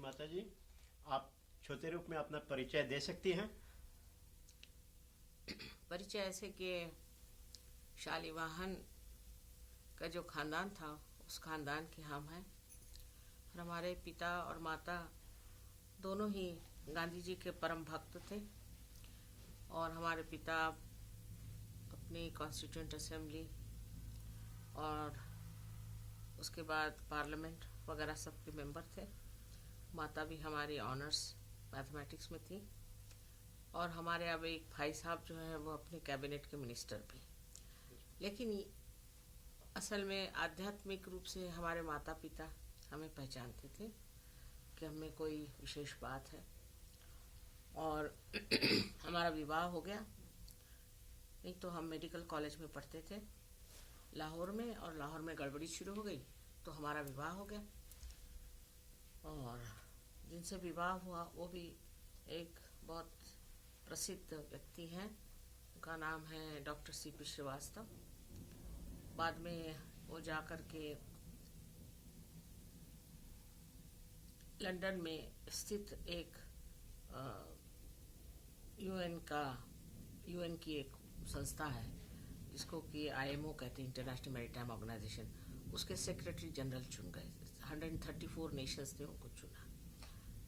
माता जी, आप छोटे रूप में अपना परिचय दे सकती हैं? परिचय ऐसे कि शालिवाहन का जो खानदान था उस खानदान के हम हैं और हमारे पिता और माता दोनों ही गांधी जी के परम भक्त थे। और हमारे पिता अपनी कॉन्स्टिट्यूंट असेंबली और उसके बाद पार्लियामेंट वगैरह सब के मेंबर थे। माता भी हमारी ऑनर्स मैथमेटिक्स में थी और हमारे अब एक भाई साहब जो हैं वो अपने कैबिनेट के मिनिस्टर भी। लेकिन असल में आध्यात्मिक रूप से हमारे माता पिता हमें पहचानते थे कि हमें कोई विशेष बात है और हमारा विवाह हो गया। नहीं तो हम मेडिकल कॉलेज में पढ़ते थे लाहौर में, और लाहौर में गड़बड़ी शुरू हो गई तो हमारा विवाह हो गया। और जिनसे विवाह हुआ वो भी एक बहुत प्रसिद्ध व्यक्ति हैं, उनका नाम है डॉक्टर सीपी श्रीवास्तव। बाद में वो जा कर के लंदन में स्थित एक यूएन की एक संस्था है जिसको कि आईएमओ कहते हैं, इंटरनेशनल मैरीटाइम ऑर्गेनाइजेशन, उसके सेक्रेटरी जनरल चुन गए। 134 नेशंस ने उनको चुना।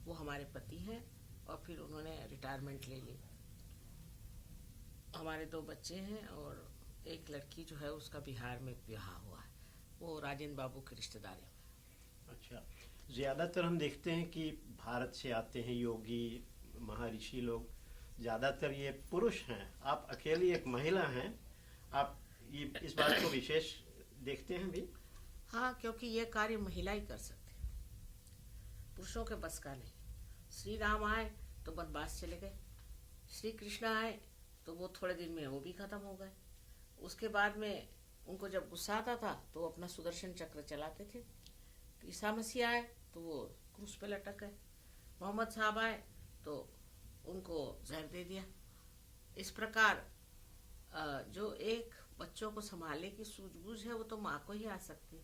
वो हमारे पति हैं और फिर उन्होंने रिटायरमेंट ले ली। हमारे 2 बच्चे हैं और एक लड़की जो है उसका बिहार में ब्याह हुआ है, वो राजेंद्र बाबू के रिश्तेदार हैं। अच्छा, ज़्यादातर हम देखते हैं कि भारत से आते हैं योगी महर्षि लोग, ज़्यादातर ये पुरुष हैं। आप अकेली एक महिला हैं, आप ये इस बात को विशेष देखते हैं भी? हाँ, क्योंकि ये कार्य महिला ही कर सकती है, पुरुषों के बस का नहीं। श्री राम आए तो वनवास चले गए, श्री कृष्ण आए तो वो थोड़े दिन में वो भी खत्म हो गए। उसके बाद में उनको जब गुस्सा आता था तो वो अपना सुदर्शन चक्र चलाते थे। ईसा मसीह आए तो वो क्रूस पे लटक गए। मोहम्मद साहब आए तो उनको जहर दे दिया। इस प्रकार जो एक बच्चों को संभालने की सूझबूझ है वो तो माँ को ही आ सकती है।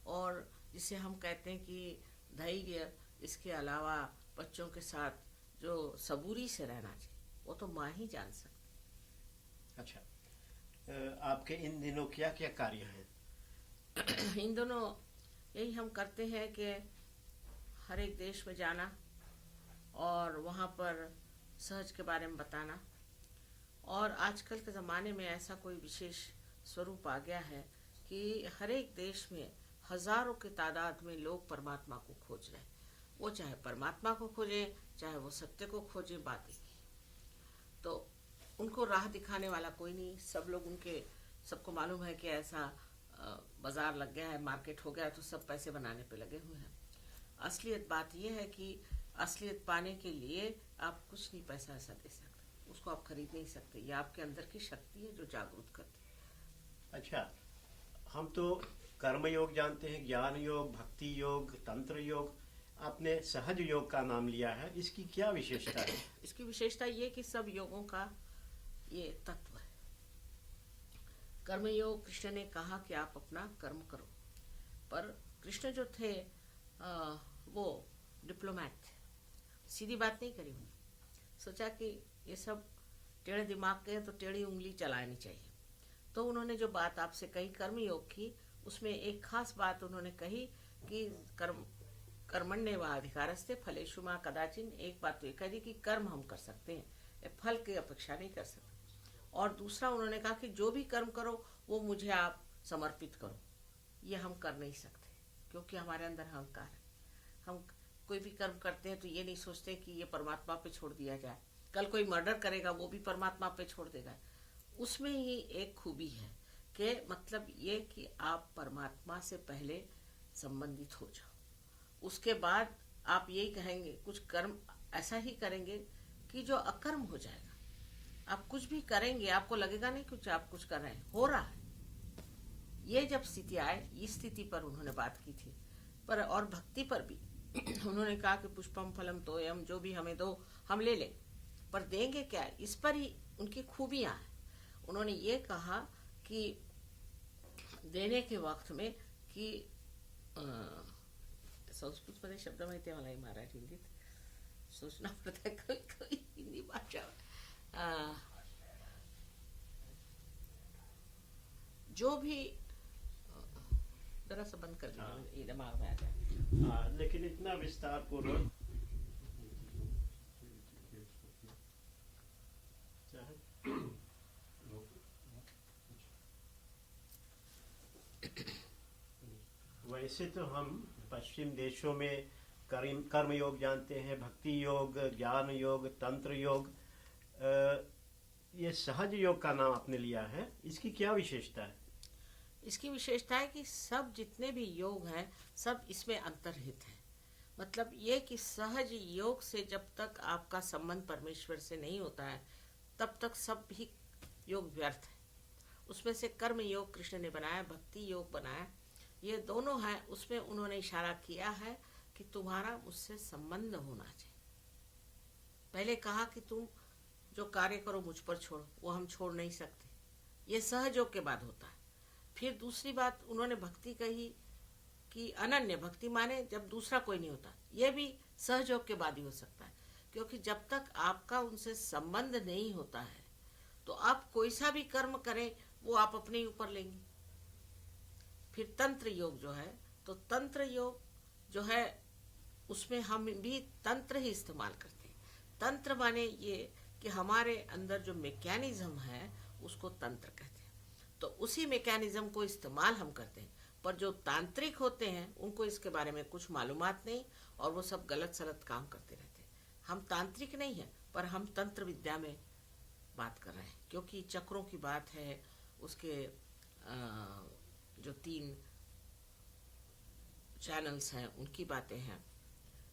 और जिसे हम कहते हैं कि धैर्य, इसके अलावा बच्चों के साथ जो सबूरी से रहना चाहिए वो तो माँ ही जान सकती। अच्छा, आपके इन दिनों क्या क्या कार्य हैं? इन दोनों यही हम करते हैं कि हर एक देश में जाना और वहाँ पर सहज के बारे में बताना। और आजकल के ज़माने में ऐसा कोई विशेष स्वरूप आ गया है कि हर एक देश में हजारों की तादाद में लोग परमात्मा को खोज रहे हैं। वो चाहे परमात्मा को खोजे, चाहे वो सत्य को खोजे, बातें तो उनको राह दिखाने वाला कोई नहीं। सब लोग उनके, सबको मालूम है कि ऐसा बाजार लग गया है, मार्केट हो गया, तो सब पैसे बनाने पे लगे हुए हैं। असलियत बात यह है कि असलियत पाने के लिए आप कुछ नहीं पैसा ऐसा दे सकते, उसको आप खरीद नहीं सकते। ये आपके अंदर की शक्ति है जो जागरूक करती है। अच्छा, हम तो कर्म योग जानते हैं, ज्ञान योग, भक्ति योग, तंत्र योग। आपने सहज योग का नाम लिया है, इसकी क्या विशेषता है? इसकी विशेषता ये कि सब योगों का ये तत्व है। कर्मयोग, कृष्ण ने कहा कि आप अपना कर्म करो, पर कृष्ण जो थे वो डिप्लोमैट थे, सीधी बात नहीं करी। उन्होंने सोचा कि ये सब टेढ़े दिमाग के हैं तो टेढ़ी उंगली चलानी चाहिए। तो उन्होंने जो बात आपसे कही कर्मयोग की, उसमें एक खास बात उन्होंने कही कि कर्मण्येवाधिकारस्ते फलेषु मा कदाचिन। एक बात तो ये कह दी कि कर्म हम कर सकते हैं, फल की अपेक्षा नहीं कर सकते। और दूसरा उन्होंने कहा कि जो भी कर्म करो वो मुझे आप समर्पित करो। ये हम कर नहीं सकते क्योंकि हमारे अंदर अहंकार है। हम कोई भी कर्म करते हैं तो ये नहीं सोचते कि ये परमात्मा पे छोड़ दिया जाए। कल कोई मर्डर करेगा वो भी परमात्मा पे छोड़ देगा। उसमें ही एक खूबी है कि मतलब ये कि आप परमात्मा से पहले संबंधित हो जाओ, उसके बाद आप यही कहेंगे, कुछ कर्म ऐसा ही करेंगे कि जो अकर्म हो जाएगा। आप कुछ भी करेंगे आपको लगेगा नहीं कुछ आप कुछ कर रहे हैं, हो रहा है। ये जब स्थिति आए, इस स्थिति पर उन्होंने बात की थी। पर और भक्ति पर भी उन्होंने कहा कि पुष्पम फलम तोयम, जो भी हमें दो हम ले लें, पर देंगे क्या, इस पर ही उनकी खूबियां हैं। उन्होंने ये कहा कि देने के वक्त में कि संस्कृतमध्ये शब्द माहिती आहे मलाही मराठीत सोचना पड़ता है कभी कभी हिंदी भाषा अ, जो भी जरा सा बंद कर हाँ। दीजिए ये दिमाग में आ जाए। हाँ, लेकिन इतना विस्तार पूर्वक वैसे तो हम पश्चिम देशों में कर्म योग जानते हैं, भक्ति योग, ज्ञान योग, तंत्र योग। ये सहज योग का नाम आपने लिया है, इसकी क्या विशेषता है? इसकी विशेषता है कि सब जितने भी योग हैं सब इसमें अंतर्हित है। मतलब ये कि सहज योग से जब तक आपका संबंध परमेश्वर से नहीं होता है तब तक सब भी योग व्यर्थ है। उसमें से कर्म योग कृष्ण ने बनाया, भक्ति योग बनाया, ये दोनों हैं। उसमें उन्होंने इशारा किया है कि तुम्हारा मुझसे संबंध होना चाहिए। पहले कहा कि तुम जो कार्य करो मुझ पर छोड़ो, वो हम छोड़ नहीं सकते, ये सहयोग के बाद होता है। फिर दूसरी बात उन्होंने भक्ति कही कि अनन्य भक्ति माने जब दूसरा कोई नहीं होता, ये भी सहयोग के बाद ही हो सकता है। क्योंकि जब तक आपका उनसे संबंध नहीं होता है तो आप कोई सा भी कर्म करें वो आप अपने ही ऊपर लेंगे। फिर तंत्र योग जो है, तो तंत्र योग जो है उसमें हम भी तंत्र ही इस्तेमाल करते हैं। तंत्र माने ये कि हमारे अंदर जो मैकेनिज्म है उसको तंत्र कहते हैं, तो उसी मैकेनिज्म को इस्तेमाल हम करते हैं। पर जो तांत्रिक होते हैं उनको इसके बारे में कुछ मालूमात नहीं और वो सब गलत सलत काम करते रहते हैं। हम तांत्रिक नहीं हैं, पर हम तंत्र विद्या में बात कर रहे हैं, क्योंकि चक्रों की बात है, उसके जो 3 चैनल्स हैं उनकी बातें हैं।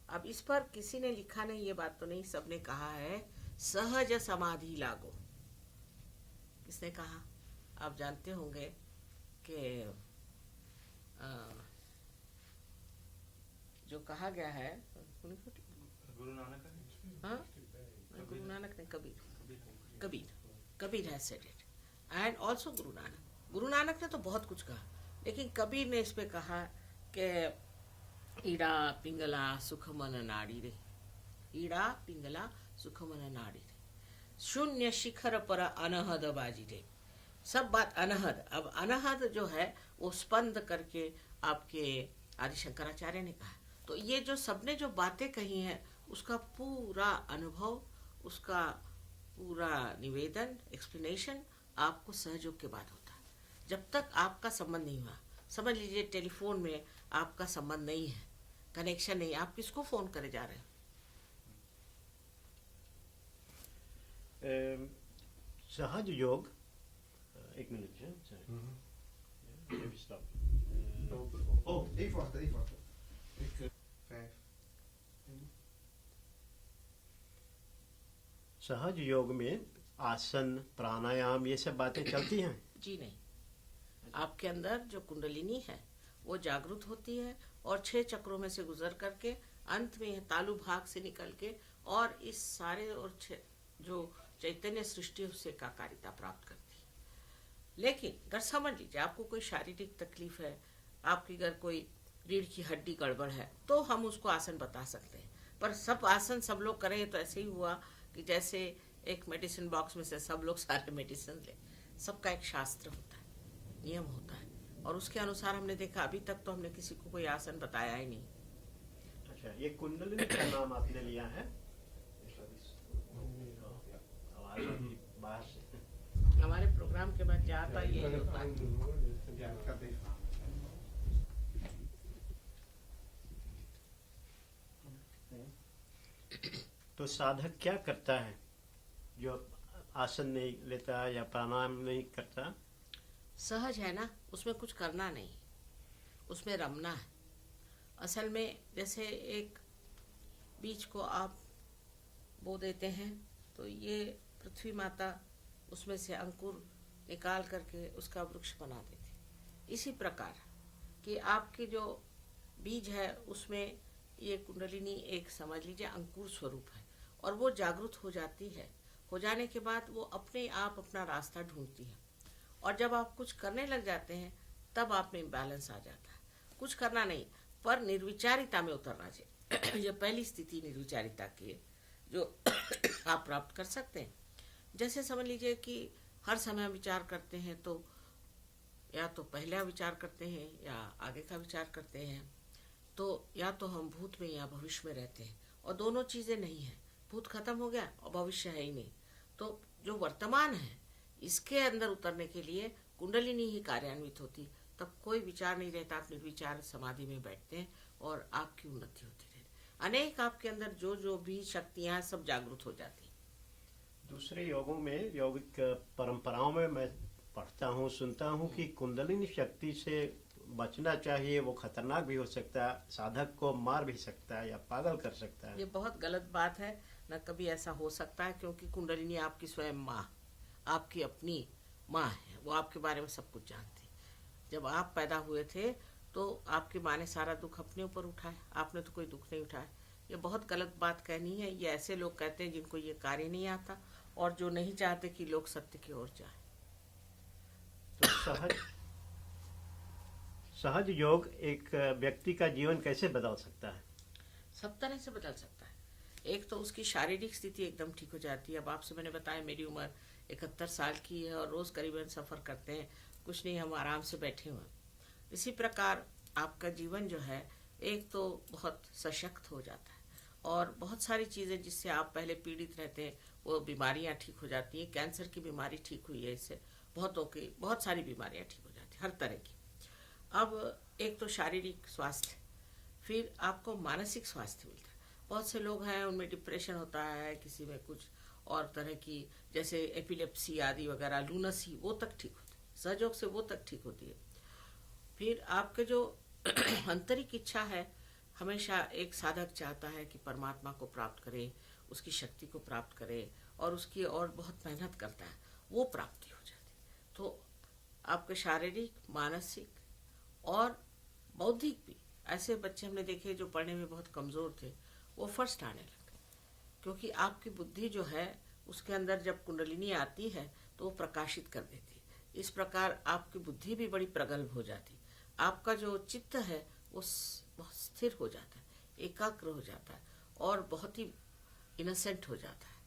अब इस पर किसी ने लिखा नहीं, ये बात तो नहीं, सबने कहा है सहज समाधि लागो। किसने कहा? आप जानते होंगे कि जो कहा गया है गुरु नानक हाँ, गुरु नानक ने Kabir has said it and also Guru Nanak ने तो बहुत कुछ कहा, लेकिन कबीर ने इस पे कहा कि ईड़ा पिंगला सुख मन नाड़ी रे, ईड़ा पिंगला सुख मन नाड़ी रे, शून्य शिखर पर अनहद बाजी रे। सब बात अनहद। अब अनहद जो है वो स्पंद करके आपके आदि शंकराचार्य ने कहा। तो ये जो सबने जो बातें कही हैं उसका पूरा अनुभव, उसका पूरा निवेदन, एक्सप्लेनेशन आपको सहयोग के बाद होता है। जब तक आपका संबंध नहीं हुआ, समझ लीजिए टेलीफोन में आपका संबंध नहीं है, कनेक्शन नहीं, आप किसको फोन करे जा रहे हैं? सहज योग, एक मिनट है, stop. Even wachten. 5. सहज योग में आसन, प्राणायाम, ये सब बातें चलती हैं? जी नहीं, आपके अंदर जो कुंडलिनी है वो जागृत होती है और 6 चक्रों में से गुजर करके अंत में तालु भाग से निकल के और इस सारे और जो चैतन्य सृष्टि उससे एकाकारिता प्राप्त करती है। लेकिन अगर समझ लीजिए आपको कोई शारीरिक तकलीफ है, आपकी अगर कोई रीढ़ की हड्डी गड़बड़ है, तो हम उसको आसन बता सकते हैं। पर सब आसन सब लोग करें तो ऐसे ही हुआ कि जैसे एक मेडिसिन बॉक्स में से सब लोग सारे मेडिसिन ले। सबका एक शास्त्र होता है, नियम होता है, और उसके अनुसार हमने देखा अभी तक तो हमने किसी को कोई आसन बताया ही नहीं। अच्छा, ये कुंडलिनी का नाम आपने लिया है? आवाज अभी बाहर से हमारे प्रोग्राम के बाद जाता ये होता है। Ja, ik ga het even aan. तो साधक क्या करता है जो आसन नहीं लेता या प्राणायाम नहीं करता? सहज है ना, उसमें कुछ करना नहीं, उसमें रमना है। असल में जैसे एक बीज को आप बो देते हैं तो ये पृथ्वी माता उसमें से अंकुर निकाल करके उसका वृक्ष बना देती है। इसी प्रकार कि आपके जो बीज है उसमें ये कुंडलिनी एक समझ लीजिए अंकुर स्वरूप है और वो जागृत हो जाती है। हो जाने के बाद वो अपने आप अपना रास्ता ढूंढती है और जब आप कुछ करने लग जाते हैं तब आप में बैलेंस आ जाता है। कुछ करना नहीं, पर निर्विचारिता में उतरना चाहिए। ये पहली स्थिति निर्विचारिता की है जो आप प्राप्त कर सकते हैं। जैसे समझ लीजिए कि हर समय हम विचार करते हैं तो या तो पहला विचार करते हैं या आगे का विचार करते हैं, तो या तो हम भूत में या भविष्य में रहते हैं, और दोनों चीज़ें नहीं हैं। भूत खत्म हो गया और भविष्य है ही नहीं। तो जो वर्तमान है इसके अंदर उतरने के लिए कुंडलिनी ही कार्यान्वित होती, तब कोई विचार नहीं रहता। आप निर्विचार समाधि में बैठते हैं और आपकी उन्नति होती रहती। अनेक आपके अंदर जो जो भी शक्तियाँ हैं सब जागृत हो जाती हैं। दूसरे योगों में, यौगिक परंपराओं में मैं पढ़ता हूँ, सुनता हूँ कि कुंडलिनी शक्ति से बचना चाहिए, वो खतरनाक भी हो सकता है, साधक को मार भी सकता है या पागल कर सकता है। ये बहुत गलत बात है। न कभी ऐसा हो सकता है, क्योंकि कुंडलिनी आपकी स्वयं माँ, आपकी अपनी माँ है। वो आपके बारे में सब कुछ जानती है। जब आप पैदा हुए थे तो आपकी माँ ने सारा दुख अपने ऊपर उठाया, आपने तो कोई दुख नहीं उठाया। ये बहुत गलत बात कहनी है। ये ऐसे लोग कहते हैं जिनको ये कार्य नहीं आता और जो नहीं चाहते कि लोग सत्य की ओर जाए। तो सहज योग एक व्यक्ति का जीवन कैसे बदल सकता है? सब तरह से बदल सकता है। एक तो उसकी शारीरिक स्थिति एकदम ठीक हो जाती है। अब आपसे मैंने बताया मेरी उम्र 71 साल की है और रोज़ करीबन सफ़र करते हैं, कुछ नहीं, हम आराम से बैठे हुए। इसी प्रकार आपका जीवन जो है एक तो बहुत सशक्त हो जाता है और बहुत सारी चीज़ें जिससे आप पहले पीड़ित रहते हैं वो बीमारियां ठीक हो जाती हैं। कैंसर की बीमारी ठीक हुई है इससे, बहुतों की बहुत सारी बीमारियां ठीक हो जाती हैं, हर तरह की। अब एक तो शारीरिक स्वास्थ्य, फिर आपको मानसिक स्वास्थ्य मिलता है। बहुत से लोग हैं उनमें डिप्रेशन होता है, किसी में कुछ और तरह की जैसे एपिलेप्सी आदि वगैरह, लूनसी, वो तक ठीक होती है। सहयोग से वो तक ठीक होती है। फिर आपके जो आंतरिक इच्छा है, हमेशा एक साधक चाहता है कि परमात्मा को प्राप्त करे, उसकी शक्ति को प्राप्त करे और उसकी और बहुत मेहनत करता है, वो प्राप्ति हो जाती है। तो आपके शारीरिक, मानसिक और बौद्धिक भी, ऐसे बच्चे हमने देखे जो पढ़ने में बहुत कमज़ोर थे, वो फर्स्ट आने लगे, क्योंकि आपकी बुद्धि जो है उसके अंदर जब कुंडलिनी आती है तो वो प्रकाशित कर देती है। इस प्रकार आपकी बुद्धि भी बड़ी प्रगल्भ हो जाती है। आपका जो चित्त है वो बहुत स्थिर हो जाता है, एकाग्र हो जाता है और बहुत ही इनोसेंट हो जाता है।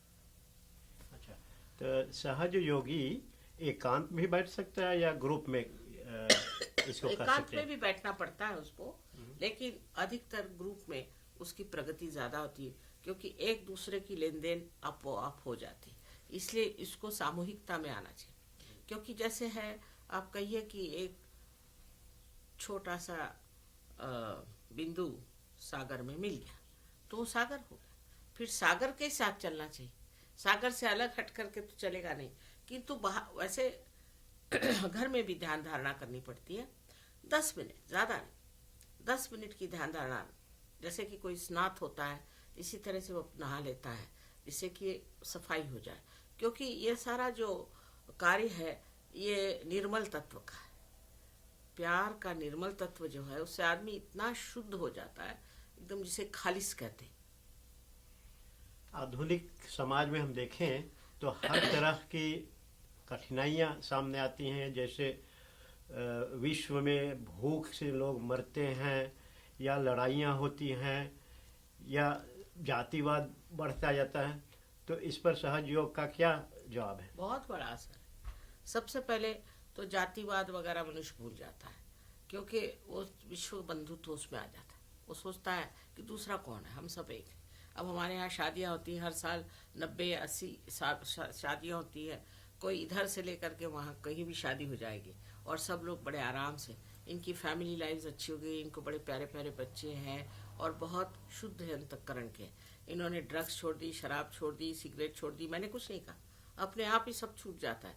अच्छा, तो सहज योगी एकांत में भी बैठ सकता है या ग्रुप में इसको कर एकांत सकते में हैं? भी बैठना पड़ता है उसको, लेकिन अधिकतर ग्रुप में उसकी प्रगति ज़्यादा होती है, क्योंकि एक दूसरे की लेन देन आप हो जाती है। इसलिए इसको सामूहिकता में आना चाहिए। क्योंकि जैसे है, आप कहिए कि एक छोटा सा बिंदु सागर में मिल गया तो वो सागर हो गया। फिर सागर के साथ चलना चाहिए, सागर से अलग हट करके तो चलेगा नहीं। किंतु वैसे घर में भी ध्यान धारणा करनी पड़ती है। 10 मिनट, ज़्यादा नहीं, 10 मिनट की ध्यान धारणा। जैसे कि कोई स्नात होता है, इसी तरह से वो नहा लेता है, जिससे कि सफाई हो जाए। क्योंकि ये सारा जो कार्य है ये निर्मल तत्व का है। प्यार का निर्मल तत्व जो है उससे आदमी इतना शुद्ध हो जाता है, एकदम जिसे खालिस कहते हैं। आधुनिक समाज में हम देखें तो हर तरह की कठिनाइयाँ सामने आती हैं। जैसे विश्व में भूख से लोग मरते हैं, या लड़ाइयाँ होती हैं, या जातिवाद बढ़ता जाता है। तो इस पर सहज योग का क्या जवाब है? बहुत बड़ा असर है। सबसे पहले तो जातिवाद वगैरह मनुष्य भूल जाता है, क्योंकि वो विश्व बंधुत्व उसमें आ जाता है। वो सोचता है कि दूसरा कौन है, हम सब एक हैं। अब हमारे यहाँ शादियाँ होती हैं, हर साल 90-80 शादियाँ होती है। कोई इधर से लेकर के वहाँ कहीं भी शादी हो जाएगी और सब लोग बड़े आराम से, इनकी फैमिली लाइफ अच्छी हो गई, इनको बड़े प्यारे प्यारे बच्चे हैं और बहुत शुद्ध है अंतःकरण के। इन्होंने ड्रग्स छोड़ दी, शराब छोड़ दी, सिगरेट छोड़ दी, मैंने कुछ नहीं कहा, अपने आप ही सब छूट जाता है।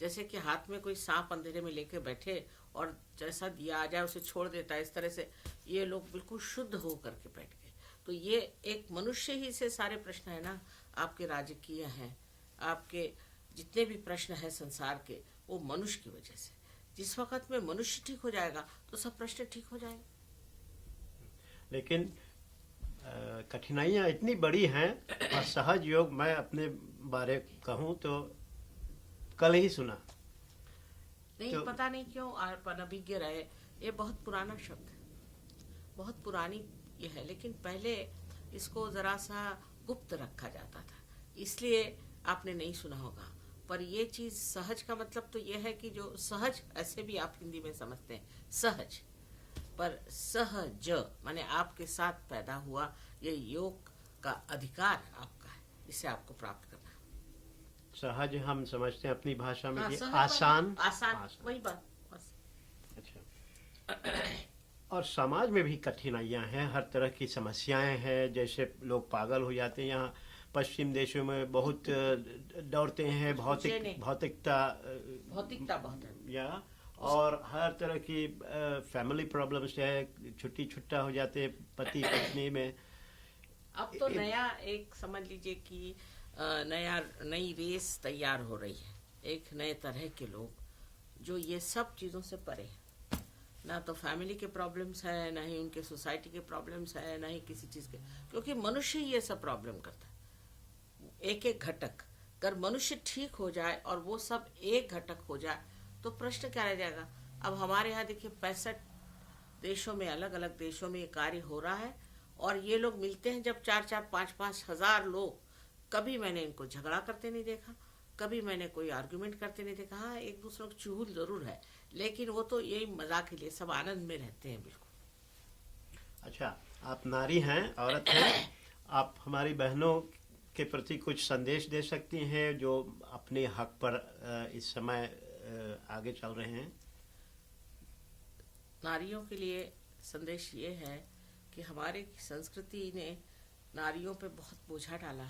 जैसे कि हाथ में कोई सांप अंधेरे में लेके बैठे और जैसा दिया आ जाए उसे छोड़ देता है, इस तरह से ये लोग बिल्कुल शुद्ध हो करके बैठ गए। तो ये एक मनुष्य ही से सारे प्रश्न है ना, आपके राजकीय हैं, आपके जितने भी प्रश्न हैं संसार के, वो मनुष्य की वजह से। जिस वक्त में मनुष्य ठीक हो जाएगा तो सब प्रश्न ठीक हो जाएंगे। लेकिन कठिनाइयाँ इतनी बड़ी हैं। और सहज योग, मैं अपने बारे कहूँ तो कल ही सुना। नहीं तो पता नहीं क्यों आप अनभिज्ञ रहे। ये बहुत पुराना शब्द है बहुत पुरानी ये है, लेकिन पहले इसको ज़रा सा गुप्त रखा जाता था, इसलिए आपने नहीं सुना होगा। पर ये चीज़ सहज का मतलब तो ये है कि जो सहज, ऐसे भी आप हिंदी में समझते हैं सहज, पर सहज माने आपके साथ पैदा हुआ, ये योग का अधिकार आपका है, इसे आपको प्राप्त करना है। सहज हम समझते हैं अपनी भाषा में हाँ, कि सहज आसान। आसान, वही बात बस। अच्छा। और समाज में भी कठिनाइयां हैं, हर तरह की समस्याएं हैं, जैसे लोग पागल हो जाते हैं। यहाँ पश्चिम देशों में बहुत दौड़ते हैं, भौतिकता भौतिकता बहुत है। या और हर तरह की फैमिली प्रॉब्लम्स है, छुट्टी छुट्टा हो जाते हैं पति पत्नी में। अब तो नया एक समझ लीजिए कि नई रेस तैयार हो रही है, एक नए तरह के लोग जो ये सब चीज़ों से परे हैं। ना तो फैमिली के प्रॉब्लम्स है, ना ही उनके सोसाइटी के प्रॉब्लम्स है, ना ही किसी चीज़ के, क्योंकि मनुष्य ही ये सब प्रॉब्लम करता है। एक एक घटक, अगर मनुष्य ठीक हो जाए और वो सब एक घटक हो जाए तो प्रश्न क्या रह जाएगा। अब हमारे यहाँ देखिए 65 देशों में, अलग अलग देशों में ये कार्य हो रहा है, और ये लोग मिलते हैं जब 4-4, 5-5 हजार लोग, कभी मैंने इनको झगड़ा करते नहीं देखा, कभी मैंने कोई आर्गुमेंट करते नहीं देखा। हाँ, एक दूसरे को चुगल जरूर है, लेकिन वो तो यही मजाक के लिए, सब आनंद में रहते हैं बिल्कुल। अच्छा, आप नारी हैं, औरत हैं, आप हमारी बहनों के प्रति कुछ संदेश दे सकती हैं जो अपने हक पर इस समय आगे चल रहे हैं। नारियों के लिए संदेश ये है कि हमारे संस्कृति ने नारियों पे बहुत बोझा डाला।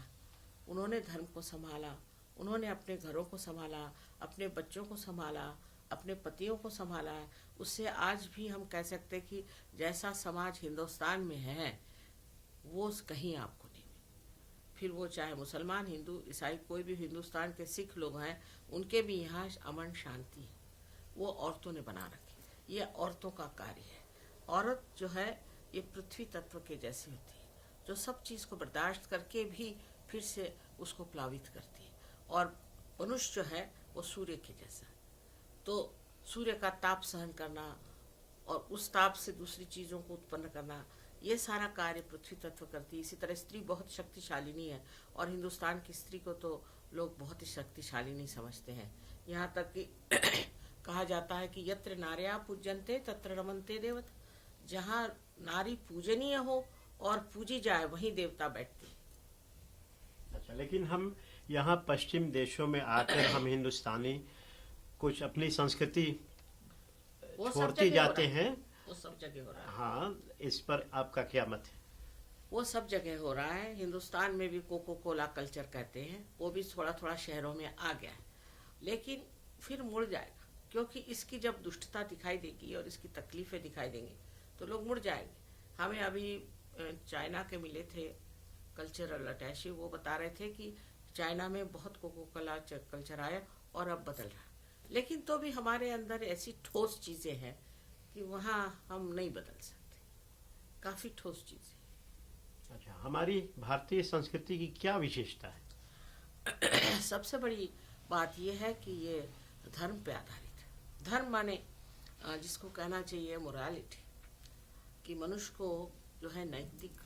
उन्होंने धर्म को संभाला, उन्होंने अपने घरों को संभाला, अपने बच्चों को संभाला, अपने पतियों को संभाला है। उससे आज भी हम कह सकते हैं कि जैसा समाज हिंदुस्तान में है वो कहीं आपको नहीं मिले। फिर वो चाहे मुसलमान, हिंदू, ईसाई, कोई भी हिंदुस्तान के सिख लोग हैं, उनके भी यहाँ अमन शांति है, वो औरतों ने बना रखी। ये औरतों का कार्य है। औरत जो है ये पृथ्वी तत्व के जैसी होती है, जो सब चीज़ को बर्दाश्त करके भी फिर से उसको प्लावित करती है। और मनुष्य जो है वो सूर्य के जैसा, तो सूर्य का ताप सहन करना और उस ताप से दूसरी चीज़ों को उत्पन्न करना, ये सारा कार्य पृथ्वी तत्व करती है। इसी तरह स्त्री बहुत शक्तिशालिनी है, और हिंदुस्तान की स्त्री को तो लोग बहुत ही शक्तिशालिनी समझते हैं। यहाँ तक कि कहा जाता है कि यत्र नार्या पूज्यन्ते तत्र रमन्ते देवता, जहाँ नारी पूजनीय हो और पूजी जाए वहीं देवता बैठते हैं। अच्छा, लेकिन हम यहाँ पश्चिम देशों में आकर हम हिंदुस्तानी कुछ अपनी संस्कृति छोड़ते जाते हैं। वो सब जगह हो रहा है। हाँ, इस पर आपका क्या मत है? वो सब जगह हो रहा है। हिंदुस्तान में भी कोको कोला कल्चर कहते हैं, वो भी थोड़ा थोड़ा शहरों में आ गया है, लेकिन फिर मुड़ जाएगा, क्योंकि इसकी जब दुष्टता दिखाई देगी और इसकी तकलीफें दिखाई देंगी तो लोग मुड़ जाएंगे। हमें अभी चाइना के मिले थे कल्चरल अटैची, वो बता रहे थे कि चाइना में बहुत कोको कोला कल्चर आया और अब बदल रहा है, लेकिन तो भी हमारे अंदर ऐसी ठोस चीज़ें हैं कि वहाँ हम नहीं बदल सकते, काफ़ी ठोस चीज़ें। अच्छा, हमारी भारतीय संस्कृति की क्या विशेषता है? सबसे बड़ी बात यह है कि ये धर्म पे आधारित है। धर्म माने जिसको कहना चाहिए मोरालिटी, कि मनुष्य को जो है नैतिक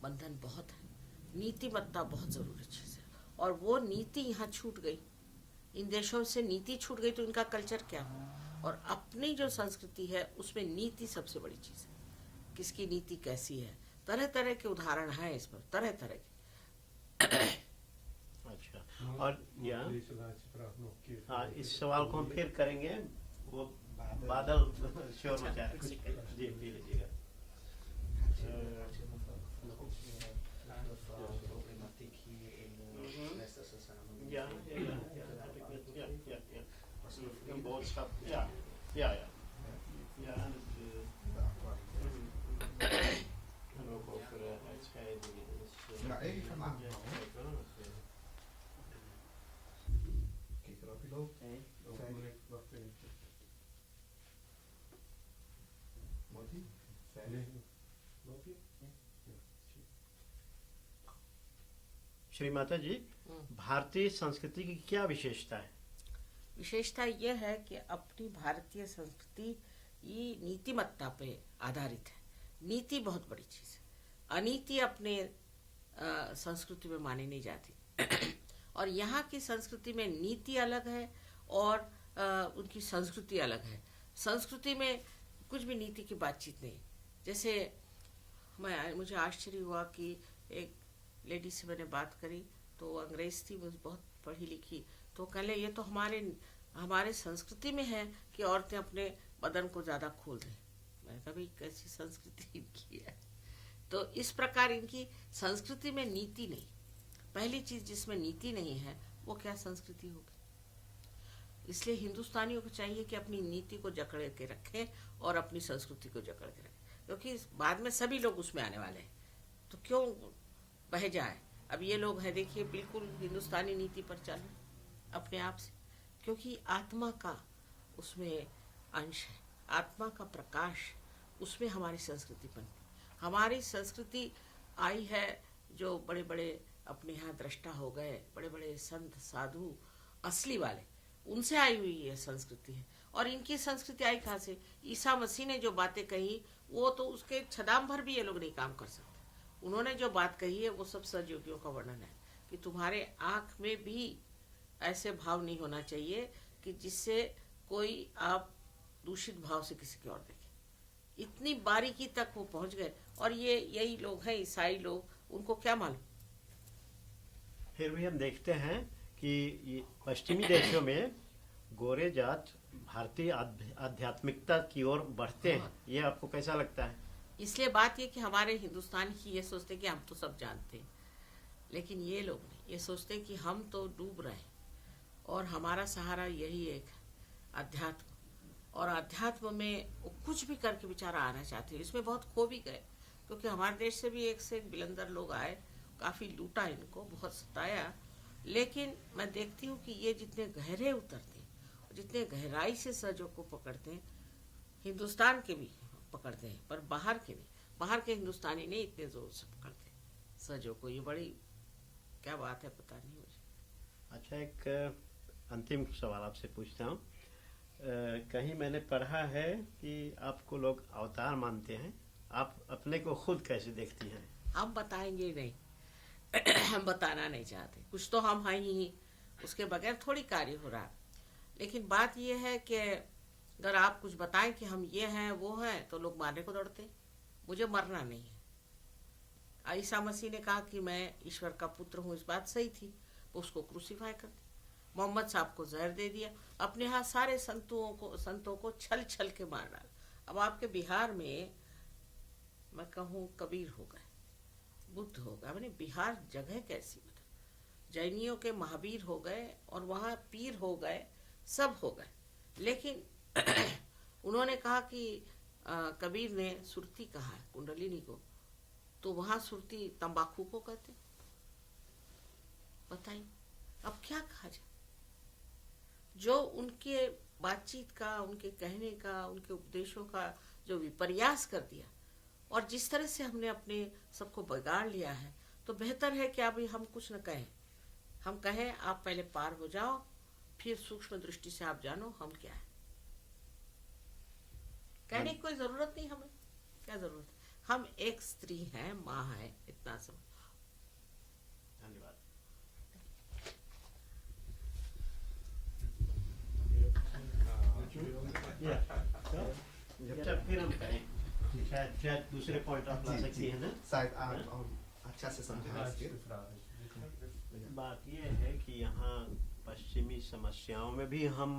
बंधन बहुत है, नीतिमत्ता बहुत ज़रूरी चीज़ है, और वो नीति यहाँ छूट गई। इन देशों से नीति छूट गई तो इनका कल्चर क्या हो। और अपनी जो संस्कृति है उसमें नीति सबसे बड़ी चीज़ है। किसकी नीति कैसी है, तरह तरह के उदाहरण हैं इस पर, तरह तरह के। अच्छा, और हाँ, इस सवाल को हम फिर करेंगे। वो बादल शोर मचा है। जी, पी लीजिएगा। Ja, even aanhouden. Kijk erop, je loopt. Wacht even. Mooi. Loop je? Shri Mata जी, भारतीय संस्कृति की क्या विशेषता है? विशेषता यह है कि अपनी भारतीय संस्कृति ये नीतिमत्ता पे आधारित है। नीति बहुत बड़ी चीज़ है। अनीति अपने संस्कृति में मानी नहीं जाती। और यहाँ की संस्कृति में नीति अलग है और उनकी संस्कृति अलग है। संस्कृति में कुछ भी नीति की बातचीत नहीं। जैसे मुझे आश्चर्य हुआ कि एक लेडी से मैंने बात करी, तो अंग्रेज थी, वो बहुत पढ़ी लिखी, तो कहले ये तो हमारे संस्कृति में है कि औरतें अपने बदन को ज़्यादा खोल दें। मैंने कहा भाई कैसी संस्कृति इनकी है। तो इस प्रकार इनकी संस्कृति में नीति नहीं। पहली चीज जिसमें नीति नहीं है वो क्या संस्कृति होगी। इसलिए हिंदुस्तानियों को चाहिए कि अपनी नीति को जकड़ के रखें और अपनी संस्कृति को जकड़ के रखें, क्योंकि बाद में सभी लोग उसमें आने वाले हैं, तो क्यों बह जाए। अब ये लोग हैं, देखिए, बिल्कुल हिंदुस्तानी नीति पर चल अपने आप से, क्योंकि आत्मा का उसमें अंश है, आत्मा का प्रकाश उसमें हमारी संस्कृति बनती। हमारी संस्कृति आई है जो बड़े बड़े अपने यहाँ दृष्टा हो गए, बड़े बड़े संत साधु असली वाले, उनसे आई हुई ये संस्कृति है। और इनकी संस्कृति आई कहाँ से? ईसा मसीह ने जो बातें कही वो तो उसके छदाम भर भी ये लोग नहीं काम कर सकते। उन्होंने जो बात कही है वो सब सजयोगियों का वर्णन है कि तुम्हारे आँख में भी ऐसे भाव नहीं होना चाहिए कि जिससे कोई आप दूषित भाव से किसी की ओर देखे। इतनी बारीकी तक वो पहुंच गए। और ये यही लोग हैं ईसाई लोग, उनको क्या मालूम। फिर भी हम देखते हैं कि ये पश्चिमी देशों में गोरे जात भारतीय आध्यात्मिकता की ओर बढ़ते हैं। ये आपको कैसा लगता है? इसलिए बात ये कि हमारे हिंदुस्तान की ये सोचते हैं कि हम तो सब जानते हैं, लेकिन ये लोग नहीं, ये सोचते हैं कि हम तो डूब रहे हैं और हमारा सहारा यही एक अध्यात्म। और अध्यात्म में वो कुछ भी करके बेचारा आना चाहते हैं। इसमें बहुत खो भी गए, क्योंकि हमारे देश से भी एक से एक बिलंदर लोग आए, काफ़ी लूटा इनको, बहुत सताया। लेकिन मैं देखती हूँ कि ये जितने गहरे उतरते हैं, जितने गहराई से सजों को पकड़ते हैं, हिंदुस्तान के भी पकड़ते हैं, पर बाहर के नहीं। बाहर के हिंदुस्तानी नहीं इतने जोर से पकड़ते सजों को। ये बड़ी क्या बात है, पता नहीं मुझे। अच्छा, एक अंतिम सवाल आपसे पूछता हूँ। कहीं मैंने पढ़ा है कि आपको लोग अवतार मानते हैं। आप अपने को खुद कैसे देखती हैं? हम बताएंगे नहीं। हम बताना नहीं चाहते। कुछ तो हम हैं ही, उसके बगैर थोड़ी कार्य हो रहा। लेकिन बात यह है कि अगर आप कुछ बताएं कि हम ये हैं वो हैं, तो लोग मारने को दौड़ते। मुझे मरना नहीं है। ईसा मसीह ने कहा कि मैं ईश्वर का पुत्र हूँ, इस बात सही थी, उसको क्रूसीफाई कर दिया। मोहम्मद साहब को जहर दे दिया। अपने यहाँ सारे संतों को छल छल के मार डाला। अब आपके बिहार में मैं कहूँ कबीर हो गए, बुद्ध हो गए। मैंने बिहार जगह कैसी, मतलब जैनियों के महावीर हो गए और वहाँ पीर हो गए, सब हो गए। लेकिन उन्होंने कहा कि कबीर ने सुरती कहा है कुंडलिनी को, तो वहाँ सुरती तंबाकू को कहते। बताइए अब क्या कहा जाए। जो उनके बातचीत का, उनके कहने का, उनके उपदेशों का जो विपर्यास कर दिया, और जिस तरह से हमने अपने सबको बिगाड़ लिया है, तो बेहतर है कि अभी हम कुछ न कहें। हम कहें आप पहले पार हो जाओ, फिर सूक्ष्म दृष्टि से आप जानो हम क्या है। कहने की कोई जरूरत नहीं, हमें क्या जरूरत है। हम एक स्त्री हैं, माँ है, इतना सब। धन्यवाद। जब फिर हम करें, शायद दूसरे पॉइंट आप ला सकती है ना। शायद आप अच्छा से समझा इसके। बात ये है कि यहाँ पश्चिमी समस्याओं में भी हम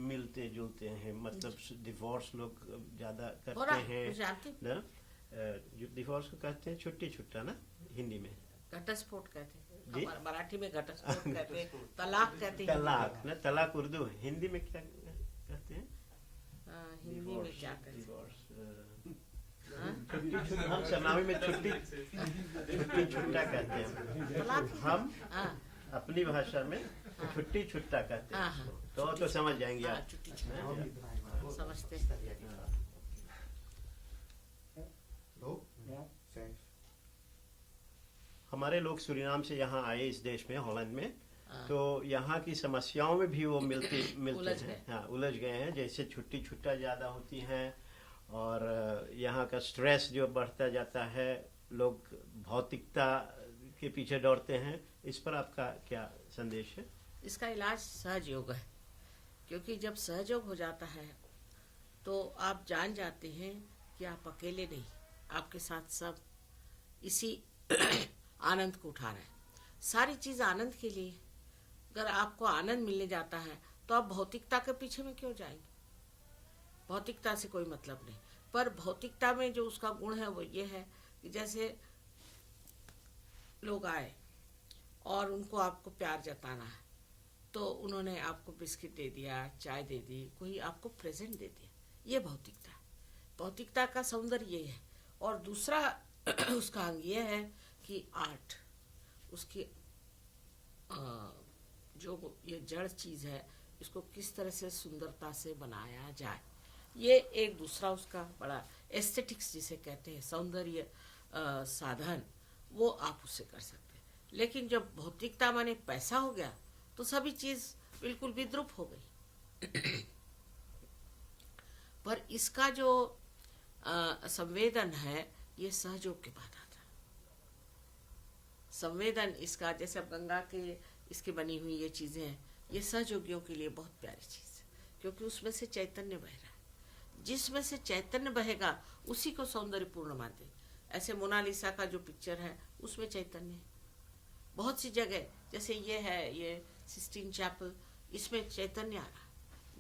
मिलते जुलते हैं। मतलब डिवोर्स लोग ज्यादा करते हैं ना। डिवोर्स को कहते हैं छुट्टी छुट्टा ना, हिंदी में घटस्फोट कहते हैं, मराठी में घटस्फोट कहते हैं, तलाक कहते हैं। तलाक ना, तलाक उर्दू है। हिंदी में क्या कहते हैं? हिंदी में क्या कहते हैं? डिवोर्स। हम सरनामी में छुट्टी छुट्टा कहते हैं। हम अपनी भाषा में छुट्टी छुट्टा कहते हैं। तो समझ जाएंगे आप। छुट्टी समझते। हमारे लोग सूरीनाम से यहाँ आए इस देश में, हॉलैंड में, तो यहाँ की समस्याओं में भी वो मिलते उलझ हैं। गए। हाँ, उलझ गए हैं। जैसे छुट्टी छुट्टा ज़्यादा होती हैं और यहाँ का स्ट्रेस जो बढ़ता जाता है, लोग भौतिकता के पीछे दौड़ते हैं। इस पर आपका क्या संदेश है? इसका इलाज सहज योग है, क्योंकि जब सहज योग हो जाता है तो आप जान जाते हैं कि आप अकेले नहीं, आपके साथ सब इसी आनंद को उठा रहे हैं। सारी चीज़ आनंद के लिए। अगर आपको आनंद मिलने जाता है तो आप भौतिकता के पीछे में क्यों जाएंगे? भौतिकता से कोई मतलब नहीं। पर भौतिकता में जो उसका गुण है वो ये है कि जैसे लोग आए और उनको आपको प्यार जताना है, तो उन्होंने आपको बिस्किट दे दिया, चाय दे दी, कोई आपको प्रेजेंट दे दिया, ये भौतिकता है। भौतिकता का सौंदर्य ये है। और दूसरा उसका अंग ये है कि आर्ट, उसकी जो ये जड़ चीज़ है, इसको किस तरह से सुंदरता से बनाया जाए, ये एक दूसरा उसका बड़ा एस्थेटिक्स जिसे कहते हैं, सौंदर्य साधन, वो आप उससे कर सकते हैं। लेकिन जब भौतिकता माने पैसा हो गया तो सभी चीज़ बिल्कुल विद्रूप हो गई। पर इसका जो संवेदन है, ये सहयोग के बाद आता है। संवेदन इसका, जैसे अब गंगा के इसकी बनी हुई ये चीज़ें हैं, ये सहयोगियों के लिए बहुत प्यारी चीज़ है, क्योंकि उसमें से चैतन्य बह रहा है। जिसमें से चैतन्य बहेगा उसी को सौंदर्यपूर्ण मानते हैं। ऐसे मोनालिसा का जो पिक्चर है उसमें चैतन्य है। बहुत सी जगह जैसे ये है, ये सिस्टीन चैपल, इसमें चैतन्य आ रहा है।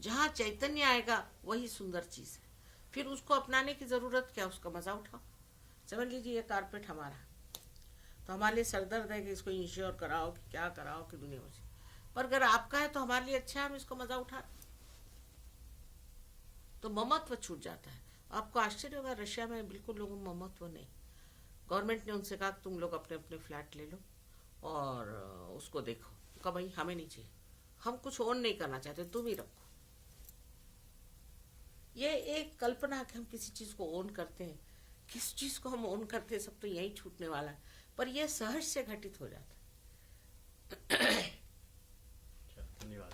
जहाँ चैतन्य आएगा वही सुंदर चीज़ है। फिर उसको अपनाने की ज़रूरत क्या, उसका मज़ा उठाओ। समझ लीजिए ये कारपेट हमारा, तो हमारे लिए सरदर्द है कि इसको इंश्योर कराओ कि क्या कराओ कि दुनिया में। पर अगर आपका है तो हमारे लिए अच्छा है, हम इसको मज़ा उठा, तो ममत्व छूट जाता है। आपको आश्चर्य होगा, रशिया में बिल्कुल लोगों में ममत्व नहीं। गवर्नमेंट ने उनसे कहा तुम लोग अपने अपने फ्लैट ले लो और उसको देखो। कहा भाई हमें नहीं चाहिए, हम कुछ ओन नहीं करना चाहते, तुम ही रखो। ये एक कल्पना कि हम किसी चीज़ को ओन करते हैं, किस चीज़ को हम ओन करते हैं, सब तो यही छूटने वाला है। पर यह सहज से घटित हो जाता है। धन्यवाद।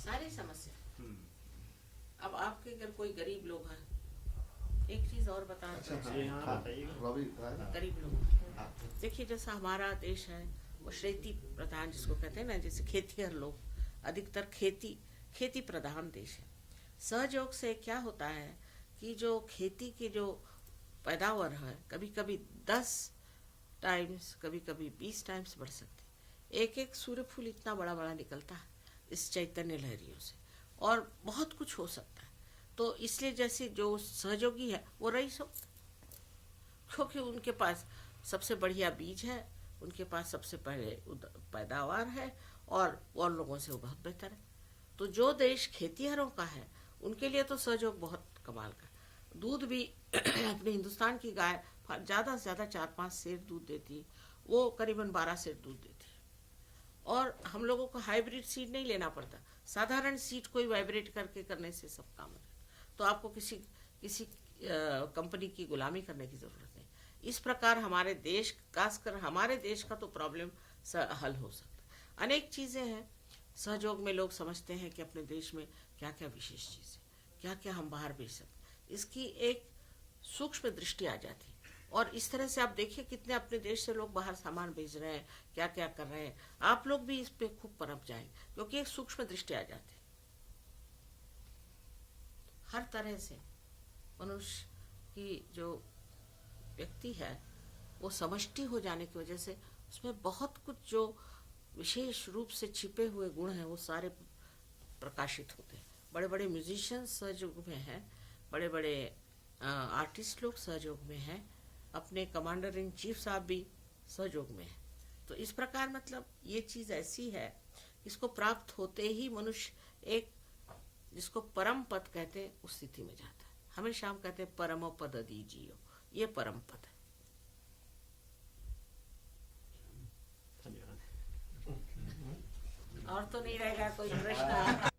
सारी समस्या। अब आपके अगर कोई गरीब लोग हैं, एक चीज और बताना चाहते हैं। गरीब लोग देखिए, जैसा हमारा देश है वो खेती प्रधान जिसको कहते हैं ना, जैसे खेतीहर लोग, अधिकतर खेती प्रधान देश है। सहयोग से क्या होता है कि जो खेती की जो पैदावार है, कभी कभी 10 टाइम्स, कभी कभी 20 टाइम्स बढ़ सकती है। एक एक सूर्यफूल इतना बड़ा बड़ा निकलता है इस चैतन्य लहरियों से, और बहुत कुछ हो सकता है। तो इसलिए जैसे जो सहयोगी है वो रईस होता है, क्योंकि उनके पास सबसे बढ़िया बीज है, उनके पास सबसे पहले पैदावार है, और लोगों से वो बहुत बेहतर है। तो जो देश खेतीहरों का है उनके लिए तो सहयोग बहुत कमाल का। दूध भी अपने हिंदुस्तान की गाय ज़्यादा से ज़्यादा 4-5 सेर दूध देती है, वो करीबन 12 सेर दूध देती है। और हम लोगों को हाइब्रिड सीड नहीं लेना पड़ता, साधारण सीड को ही वाइब्रेट करके करने से सब काम है। तो आपको किसी कंपनी की गुलामी करने की ज़रूरत नहीं। इस प्रकार हमारे देश, खासकर हमारे देश का तो प्रॉब्लम हल हो सकता है। अनेक चीज़ें हैं सहयोग में। लोग समझते हैं कि अपने देश में क्या क्या विशेष चीज़ है, क्या क्या हम बाहर बेच सकते, इसकी एक सूक्ष्म दृष्टि आ जाती है। और इस तरह से आप देखिए कितने अपने देश से लोग बाहर सामान भेज रहे हैं, क्या क्या कर रहे हैं। आप लोग भी इस पे खूब पनप जाएंगे, क्योंकि एक सूक्ष्म दृष्टि आ जाती है। हर तरह से मनुष्य की जो व्यक्ति है वो समष्टि हो जाने की वजह से उसमें बहुत कुछ जो विशेष रूप से छिपे हुए गुण हैं वो सारे प्रकाशित होते हैं। बड़े बड़े म्यूजिशियंस सहयोग में हैं, बड़े बड़े आर्टिस्ट लोग सहयोग में हैं, अपने कमांडर इन चीफ साहब भी सहयोग में हैं। तो इस प्रकार मतलब ये चीज़ ऐसी है, इसको प्राप्त होते ही मनुष्य एक, जिसको परम पद कहते हैं, उस स्थिति में जाता है। हमेशा हम कहते हैं परम पद दीजियो, ये परम पद है। धन्यवाद। और तो नहीं रहेगा कोई प्रश्न?